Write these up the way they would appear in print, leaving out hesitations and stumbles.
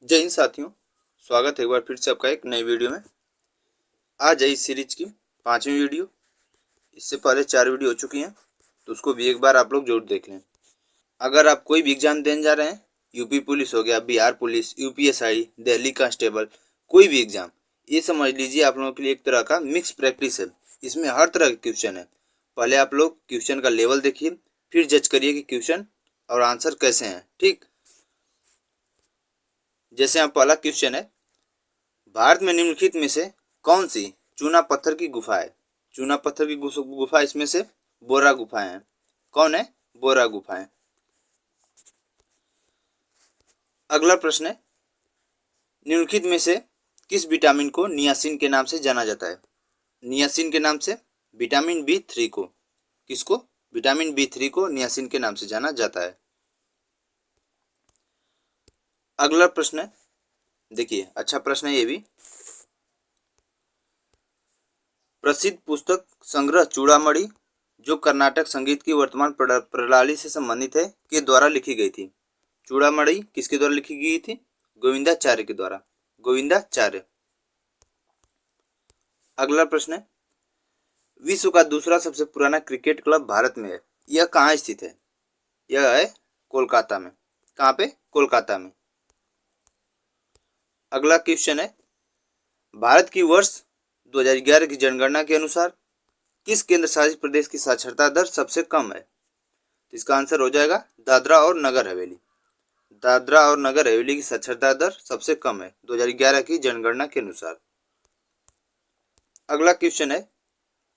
जय हिंद साथियों। स्वागत है एक बार फिर से आपका एक नई वीडियो में। आज है इस सीरीज की 5वीं वीडियो। इससे पहले 4 वीडियो हो चुकी हैं, तो उसको भी एक बार आप लोग जरूर देख लें। अगर आप कोई भी एग्जाम देने जा रहे हैं, यूपी पुलिस हो गया, Bihar police, UPSI, Delhi constable, कोई भी एग्जाम, ये समझ लीजिए आप लोगों के लिए एक तरह का मिक्स प्रैक्टिस है। इसमें हर तरह के क्वेश्चन है। पहले आप लोग क्वेश्चन का लेवल देखिए, फिर जज करिए कि क्वेश्चन और आंसर कैसे हैं। ठीक, जैसे यहाँ पहला क्वेश्चन है, भारत में निम्नलिखित में से कौन सी चूना पत्थर की गुफा है? चूना पत्थर की गुफा इसमें से बोरा गुफाएं हैं। कौन है? बोरा गुफाएं। अगला प्रश्न है, निम्नलिखित में से किस विटामिन को नियासिन के नाम से जाना जाता है? नियासिन के नाम से विटामिन B3 को, किसको? विटामिन B3 को नियासिन के नाम से जाना जाता है। अगला प्रश्न है, देखिए अच्छा प्रश्न है ये भी। प्रसिद्ध पुस्तक संग्रह चूड़ामणि, जो कर्नाटक संगीत की वर्तमान प्रणाली से संबंधित है, के द्वारा लिखी गई थी। चूड़ामणि किसके द्वारा लिखी गई थी? गोविंदाचार्य के द्वारा। गोविंदाचार्य। अगला प्रश्न है, विश्व का दूसरा सबसे पुराना क्रिकेट क्लब भारत में है, यह कहाँ स्थित है? यह है कोलकाता में। कहाँ पे? कोलकाता में। अगला क्वेश्चन है, भारत की वर्ष 2011 की जनगणना के अनुसार किस केंद्र शासित प्रदेश की साक्षरता दर सबसे कम है? तो इसका आंसर हो जाएगा दादरा और नगर हवेली। दादरा और नगर हवेली की साक्षरता दर सबसे कम है 2011 की जनगणना के अनुसार। अगला क्वेश्चन है,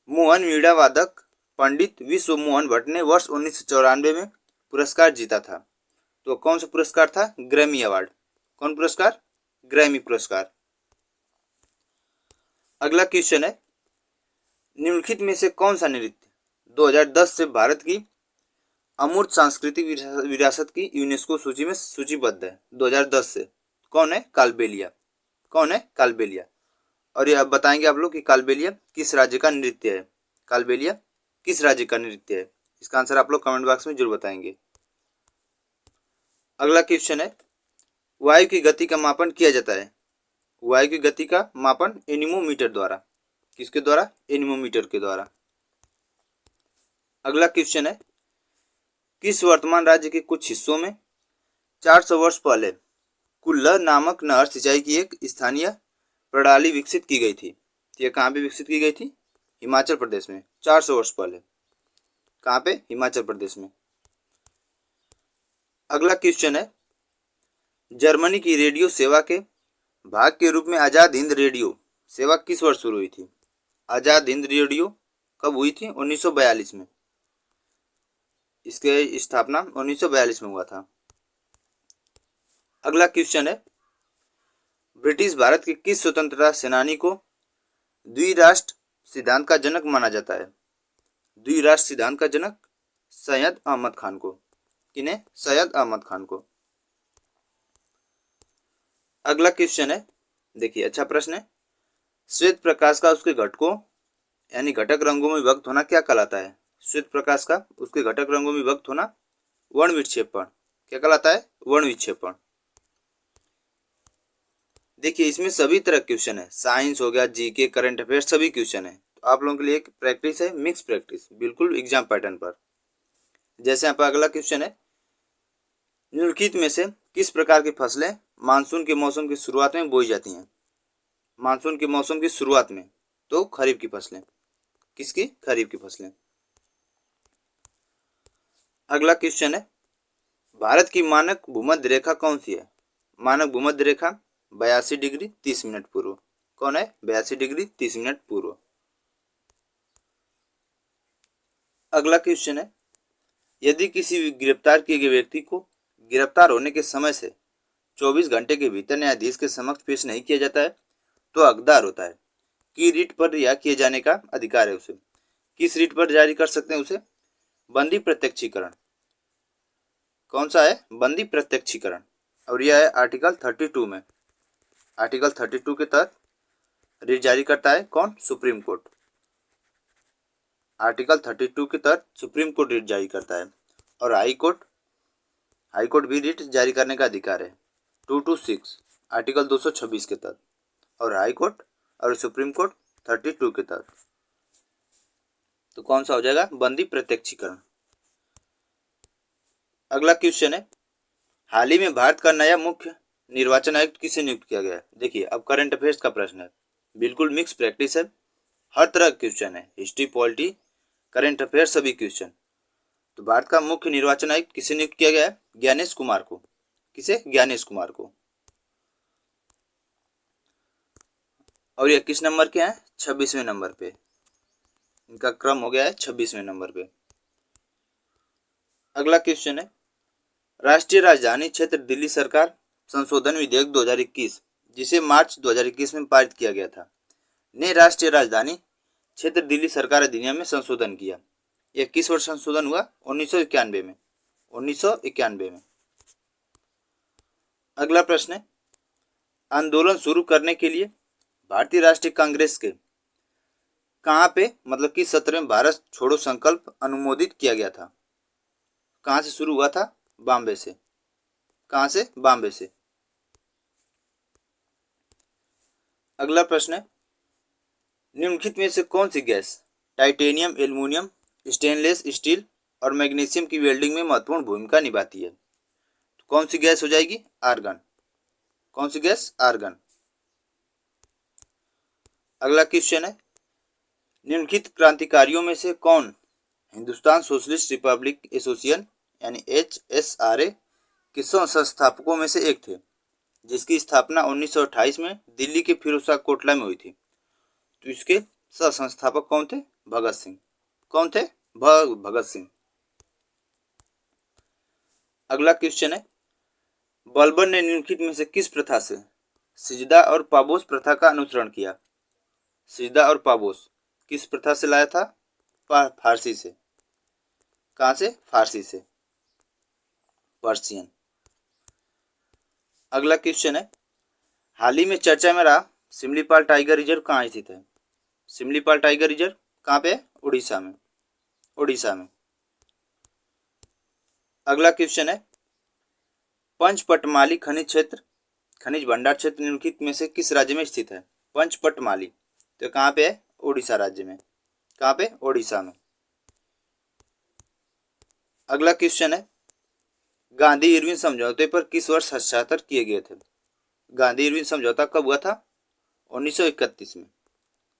मोहन वीणा वादक पंडित विश्व मोहन भट्ट ने वर्ष 1994 में पुरस्कार जीता था, तो कौन सा पुरस्कार था? Grammy award. कौन पुरस्कार? ग्रैमी पुरस्कार। अगला क्वेश्चन है, निम्नलिखित में से कौन सा नृत्य 2010 से भारत की अमूर्त सांस्कृतिक विरासत की यूनेस्को सूची में सूचीबद्ध है? 2010 से। कौन है? कालबेलिया। कौन है? कालबेलिया। और ये अब बताएंगे आप लोग कि कालबेलिया किस राज्य का नृत्य है? कालबेलिया किस राज्य का नृत्य है? इसका आंसर आप लोग कमेंट बॉक्स में जरूर बताएंगे। अगला क्वेश्चन है, वायु की गति का मापन किया जाता है। वायु की गति का मापन एनीमोमीटर द्वारा। किसके द्वारा? एनीमोमीटर के द्वारा। अगला क्वेश्चन है, किस वर्तमान राज्य के कुछ हिस्सों में 400 वर्ष पहले कुल्लर नामक नहर सिंचाई की एक स्थानीय प्रणाली विकसित की गई थी? यह कहाँ पे विकसित की गई थी? हिमाचल प्रदेश में। 400 वर्ष पहले। कहाँ पे? हिमाचल प्रदेश में। अगला क्वेश्चन है, जर्मनी की रेडियो सेवा के भाग के रूप में आजाद हिंद रेडियो सेवा किस वर्ष शुरू हुई थी? आजाद हिंद रेडियो कब हुई थी? 1942 में। इसके स्थापना 1942 में हुआ था। अगला क्वेश्चन है, ब्रिटिश भारत के किस स्वतंत्रता सेनानी को द्विराष्ट्र सिद्धांत का जनक माना जाता है? द्विराष्ट्र सिद्धांत का जनक सैयद अहमद खान को। किन्हें? सैयद अहमद खान को। अगला क्वेश्चन है, देखिए अच्छा प्रश्न है, श्वेत प्रकाश का उसके घटकों यानी घटक रंगों में विभक्त होना क्या कहलाता है? श्वेत प्रकाश का उसके घटक रंगों में विभक्त होना वर्ण विक्षेपण। क्या कहलाता है? वर्ण विक्षेपण। देखिए इसमें सभी तरह क्वेश्चन है, साइंस हो गया, जीके, करंट अफेयर्स, सभी क्वेश्चन है। तो आप लोगों के लिए एक प्रैक्टिस है, मिक्स प्रैक्टिस, बिल्कुल एग्जाम पैटर्न पर। जैसे यहाँ पर अगला क्वेश्चन है, निम्नलिखित में से किस प्रकार की फसलें मानसून के मौसम की शुरुआत में बोई जाती हैं? मानसून के मौसम की शुरुआत में, तो खरीफ की फसलें। किसकी? खरीफ की फसलें। अगला क्वेश्चन है, भारत की मानक भूमध्य रेखा कौन सी है? मानक भूमध्य रेखा 82 डिग्री 30 मिनट पूर्व। कौन है? 82 डिग्री 30 मिनट पूर्व। अगला क्वेश्चन है, यदि किसी गिरफ्तार किए गए व्यक्ति को गिरफ्तार होने के समय से 24 घंटे के भीतर न्यायाधीश के समक्ष पेश नहीं किया जाता है, तो हकदार होता है कि रिट पर रिहा किए जाने का अधिकार है उसे। किस रिट पर जारी कर सकते हैं उसे? बंदी प्रत्यक्षीकरण। कौन सा है? बंदी प्रत्यक्षीकरण। और यह है आर्टिकल 32 में। आर्टिकल 32 के तहत रिट जारी करता है कौन? Supreme court. आर्टिकल 32 के तहत सुप्रीम कोर्ट रिट जारी करता है। और हाई कोर्ट भी रिट जारी करने का अधिकार है। 226। आर्टिकल 226 के तहत, और हाई कोर्ट और सुप्रीम कोर्ट 32 के तहत। तो कौन सा हो जाएगा? बंदी प्रत्यक्षीकरण। अगला क्वेश्चन है, हाल ही में भारत का नया मुख्य निर्वाचन आयुक्त किसे नियुक्त किया गया है? देखिए, अब करंट अफेयर्स का प्रश्न है, बिल्कुल मिक्स प्रैक्टिस है, हर तरह का क्वेश्चन है, हिस्ट्री, पॉलिटी, करंट अफेयर, सभी क्वेश्चन। तो भारत का मुख्य निर्वाचन आयुक्त किसे नियुक्त किया गया है? ज्ञानेश कुमार को। किसे? ज्ञानेश कुमार को। और ये किस नंबर के हैं? 26वें नंबर पे, इनका क्रम हो गया है 26वें नंबर पे। अगला क्वेश्चन है, राष्ट्रीय राजधानी क्षेत्र दिल्ली सरकार संशोधन विधेयक 2021, जिसे मार्च 2021 में पारित किया गया था, ने राष्ट्रीय राजधानी क्षेत्र दिल्ली सरकार अधिनियम में संशोधन किया। यह किस वर्ष संशोधन हुआ? 1991 में। 1991 में। अगला प्रश्न है, आंदोलन शुरू करने के लिए भारतीय राष्ट्रीय कांग्रेस के कहां पे, मतलब कि सत्र में भारत छोड़ो संकल्प अनुमोदित किया गया था? कहां से शुरू हुआ था? बॉम्बे से। कहां से? बॉम्बे से। अगला प्रश्न है, निम्नलिखित में से कौन सी gas titanium, aluminium, stainless steel और मैग्नीशियम की वेल्डिंग में महत्वपूर्ण भूमिका निभाती है? तो कौन सी गैस हो जाएगी? आर्गन। कौन सी गैस? आर्गन। अगला क्वेश्चन है, निम्नलिखित क्रांतिकारियों में से कौन हिंदुस्तान सोशलिस्ट रिपब्लिक एसोसिएशन यानी HSRA के संस्थापकों में से एक थे, जिसकी स्थापना 1928 में दिल्ली के फिरोजशाह कोटला में हुई थी? तो इसके सह संस्थापक कौन थे? भगत सिंह। कौन थे? भगत सिंह। अगला क्वेश्चन है, बलबन ने निम्नलिखित में से किस प्रथा से सिजदा और पाबोस प्रथा का अनुसरण किया? सिजदा और पाबोस किस प्रथा से लाया था? फारसी से। कहां से? फारसी से, पर्शियन। अगला क्वेश्चन है, हाल ही में चर्चा में रहा सिमलीपाल टाइगर रिजर्व कहाँ स्थित है? सिमलीपाल टाइगर रिजर्व कहाँ पे? उड़ीसा में। उड़ीसा में। अगला क्वेश्चन है, पंचपटमाली खनिज क्षेत्र, खनिज भंडार क्षेत्र निम्नलिखित में से किस राज्य में स्थित है? पंचपटमाली तो कहाँ पे है? उड़ीसा राज्य में। कहाँ पे? उड़ीसा में। अगला क्वेश्चन है, गांधी इरविन समझौते पर किस वर्ष हस्ताक्षर किए गए थे? गांधी इरविन समझौता कब हुआ था? 1931 में।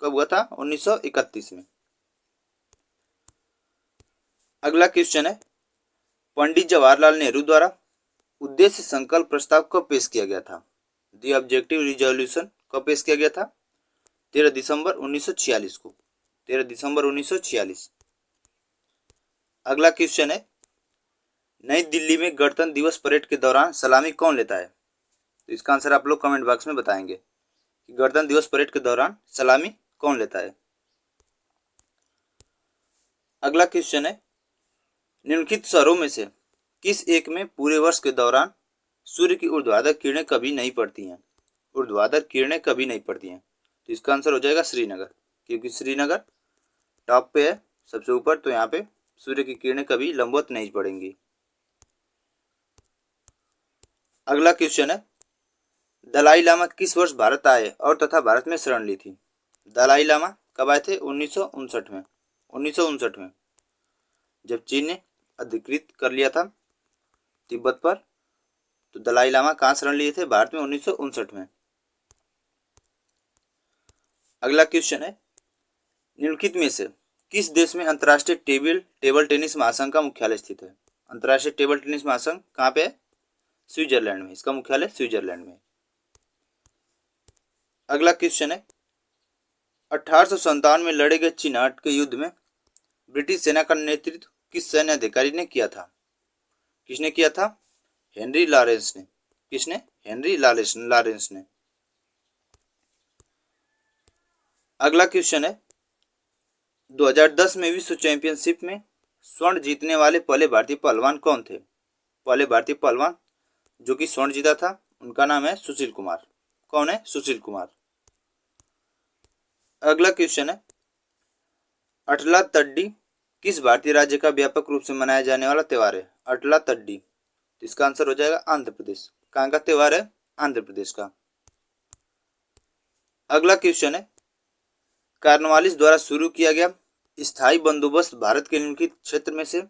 कब हुआ था? 1931 में। अगला क्वेश्चन है, पंडित जवाहरलाल नेहरू द्वारा उद्देश्य संकल्प प्रस्ताव कब पेश किया गया था? द ऑब्जेक्टिव रिजोल्यूशन कब पेश किया गया था? 13 दिसंबर 1946 को। 13 दिसंबर 1946। अगला क्वेश्चन है, नई दिल्ली में गणतंत्र दिवस परेड के दौरान सलामी कौन लेता है? तो इसका आंसर आप लोग कमेंट बॉक्स में बताएंगे कि गणतंत्र दिवस परेड के दौरान सलामी कौन लेता है। अगला क्वेश्चन है, निम्नलिखित शहरों में से किस एक में पूरे वर्ष के दौरान सूर्य की ऊर्ध्वाधर किरणें कभी नहीं पड़ती हैं? ऊर्ध्वाधर किरणें कभी नहीं पड़ती हैं। तो इसका आंसर हो जाएगा श्रीनगर, क्योंकि श्रीनगर टॉप पे है, सबसे ऊपर, तो यहाँ पे सूर्य की किरणें कभी लंबवत नहीं पड़ेंगी। अगला क्वेश्चन है, दलाई लामा किस वर्ष भारत आए और तथा भारत में शरण ली थी? दलाई लामा कब आए थे? 1959 में। 1959 में, जब चीन ने अधिकृत कर लिया था तिब्बत पर, तो दलाई लामा कहाँ शरण लिए थे? भारत में 1959 में। अगला क्वेश्चन है, निम्नलिखित में से किस देश में अंतर्राष्ट्रीय टेबल टेनिस महासंघ का मुख्यालय स्थित है? अंतर्राष्ट्रीय टेबल टेनिस महासंघ कहाँ पे है? स्विट्जरलैंड में। इसका मुख्यालय स्विट्जरलैंड में। अगला क्वेश्चन है, 1857 में लड़े गए चिनाट के युद्ध में ब्रिटिश सेना का नेतृत्व किस सैन्य अधिकारी ने किया था? किसने किया था? हेनरी लॉरेंस ने। किसने? हेनरी लॉरेंस ने। अगला क्वेश्चन है, 2010 में विश्व चैंपियनशिप में स्वर्ण जीतने वाले पहले भारतीय पहलवान कौन थे? पहले भारतीय पहलवान जो कि स्वर्ण जीता था, उनका नाम है सुशील कुमार। कौन है? सुशील कुमार। अगला क्वेश्चन है, अटला तड्डी किस भारतीय राज्य का व्यापक रूप से मनाया जाने वाला त्योहार है? अटला तड्डी, इसका आंसर हो जाएगा आंध्र प्रदेश। कहाँ का त्योहार है? आंध्र प्रदेश का। अगला क्वेश्चन है, कॉर्नवालिस द्वारा शुरू किया गया स्थायी बंदोबस्त भारत के निम्नलिखित क्षेत्र में से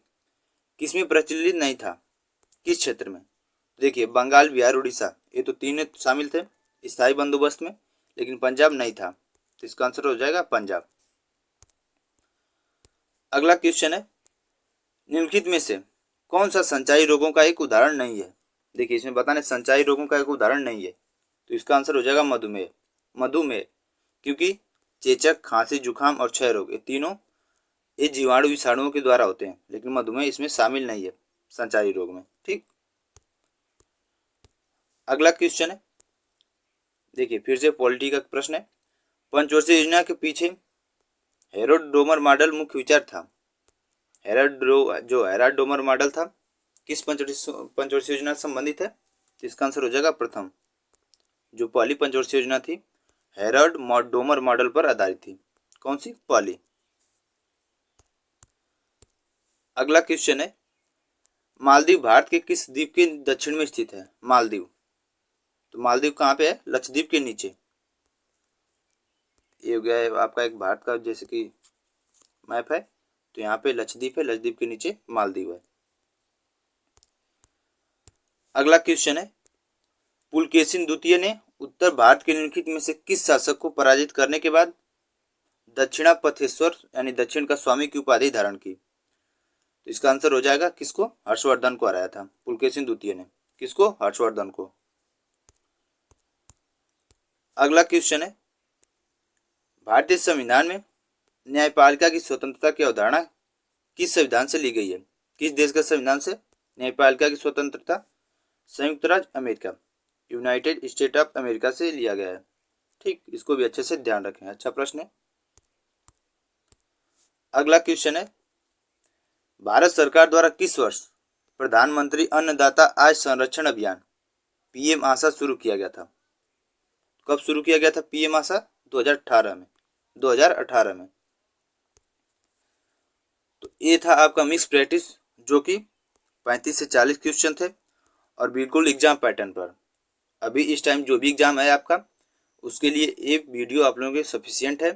किसमें प्रचलित नहीं था? किस क्षेत्र में? देखिए, बंगाल, बिहार, उड़ीसा, ये तो तीनों शामिल थे स्थायी बंदोबस्त में, लेकिन पंजाब नहीं था, तो इसका आंसर हो जाएगा पंजाब। अगला क्वेश्चन है, निम्नलिखित में से कौन सा संचारी रोगों का एक उदाहरण नहीं है? देखिए, इसमें बताना संचारी रोगों का एक उदाहरण नहीं है, तो इसका आंसर हो जाएगा मधुमेह। मधुमेह, क्योंकि चेचक, खांसी, जुकाम और क्षय रोग, ये तीनों ये जीवाणु विषाणुओं के द्वारा होते हैं, लेकिन मधुमेह इसमें शामिल नहीं है संचारी रोग में। ठीक, अगला क्वेश्चन है, देखिए फिर से पॉलिटी का प्रश्न है। पंचवर्षीय योजना के पीछे हेरोड-डोमर मॉडल मुख्य विचार था। हेरोड-डोमर मॉडल था, किस पंचवर्षीय योजना से संबंधित है? तो इसका आंसर हो जाएगा प्रथम। जो पहली पंचवर्षीय योजना थी हेरोड-डोमर मॉडल पर आधारित थी। कौन सी? पहली। अगला क्वेश्चन है, मालदीव भारत के किस द्वीप के दक्षिण में स्थित है? मालदीव, तो मालदीव कहाँ पे है? लक्षद्वीप के नीचे। ये हो गया है आपका एक भारत का जैसे कि मैप है, तो यहाँ पे लक्षद्वीप है, लक्षद्वीप के नीचे मालदीव है। अगला क्वेश्चन है, पुलकेशिन द्वितीय ने उत्तर भारत के निम्नलिखित में से किस शासक को पराजित करने के बाद दक्षिणापथेश्वर यानी दक्षिण का स्वामी की उपाधि धारण की? तो इसका आंसर हो जाएगा किसको? हर्षवर्धन को हराया था पुलकेशिन द्वितीय ने। किसको? हर्षवर्धन को। अगला क्वेश्चन है, भारतीय संविधान में न्यायपालिका की स्वतंत्रता की अवधारणा किस संविधान से ली गई है? किस देश के संविधान से न्यायपालिका की स्वतंत्रता? संयुक्त राज्य America, United state of America से लिया गया है। ठीक, इसको भी अच्छे से ध्यान रखें, अच्छा प्रश्न है। अगला क्वेश्चन है, भारत सरकार द्वारा किस वर्ष प्रधानमंत्री अन्नदाता आय संरक्षण अभियान पीएम आशा शुरू किया गया था? कब शुरू किया गया था पीएम आशा? 2018 में। 2018 में। तो ये था आपका मिक्स प्रैक्टिस, जो कि 35 से 40 क्वेश्चन थे और बिल्कुल एग्जाम पैटर्न पर। अभी इस टाइम जो भी एग्जाम है आपका, उसके लिए एक वीडियो आप लोगों के सफिशियंट है।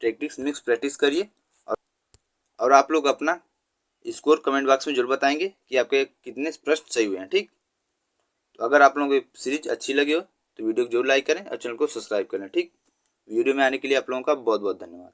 प्रैक्टिस मिक्स प्रैक्टिस करिए और आप लोग अपना स्कोर कमेंट बॉक्स में जरूर बताएंगे कि आपके कितने प्रश्न सही हुए हैं। ठीक, तो अगर आप लोगों को सीरीज अच्छी लगी हो तो वीडियो को जरूर लाइक करें और चैनल को सब्सक्राइब करें। ठीक, वीडियो में आने के लिए आप लोगों का बहुत बहुत धन्यवाद।